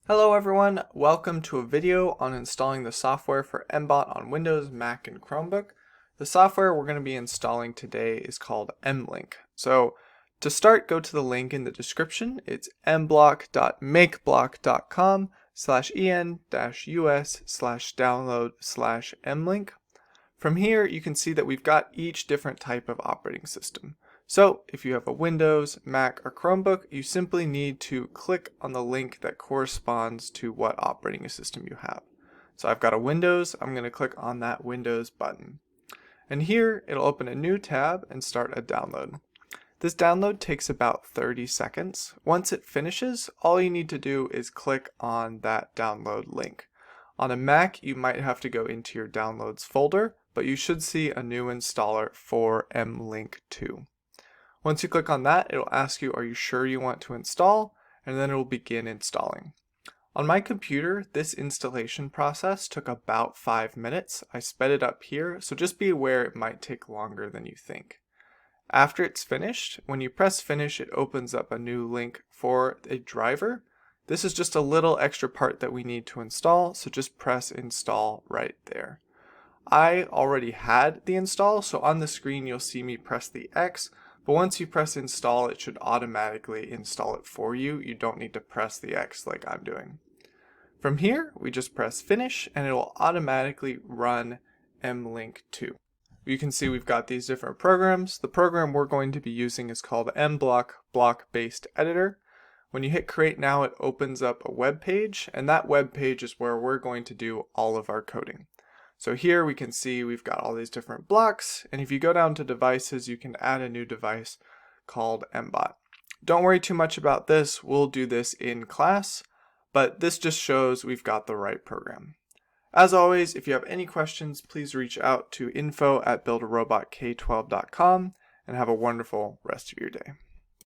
Hello everyone, welcome to a video on installing the software for mBot on Windows, Mac, and Chromebook. The software we're going to be installing today is called mLink. So to start, go to the link in the description. It's mblock.makeblock.com/en-us/download/mlink. From here, you can see that we've got each different type of operating system. So if you have a Windows, Mac, or Chromebook, you simply need to click on the link that corresponds to what operating system you have. So I've got a Windows, I'm going to click on that Windows button. And here, it'll open a new tab and start a download. This download takes about 30 seconds. Once it finishes, all you need to do is click on that download link. On a Mac, you might have to go into your downloads folder, but you should see a new installer for mLink 2. Once you click on that, it'll ask you, are you sure you want to install? And then it will begin installing. On my computer, this installation process took about 5 minutes. I sped it up here, so just be aware it might take longer than you think. After it's finished, when you press finish, it opens up a new link for a driver. This is just a little extra part that we need to install, so just press install right there. I already had the install, so on the screen you'll see me press the X, but once you press install, it should automatically install it for you. You don't need to press the X like I'm doing. From here, we just press finish and it will automatically run mLink 2. You can see we've got these different programs. The program we're going to be using is called mBlock block-based editor. When you hit create now, it opens up a web page, and that web page is where we're going to do all of our coding. So here we can see we've got all these different blocks, and if you go down to devices, you can add a new device called mBot. Don't worry too much about this, we'll do this in class, but this just shows we've got the right program. As always, if you have any questions, please reach out to info@buildarobotk12.com and have a wonderful rest of your day.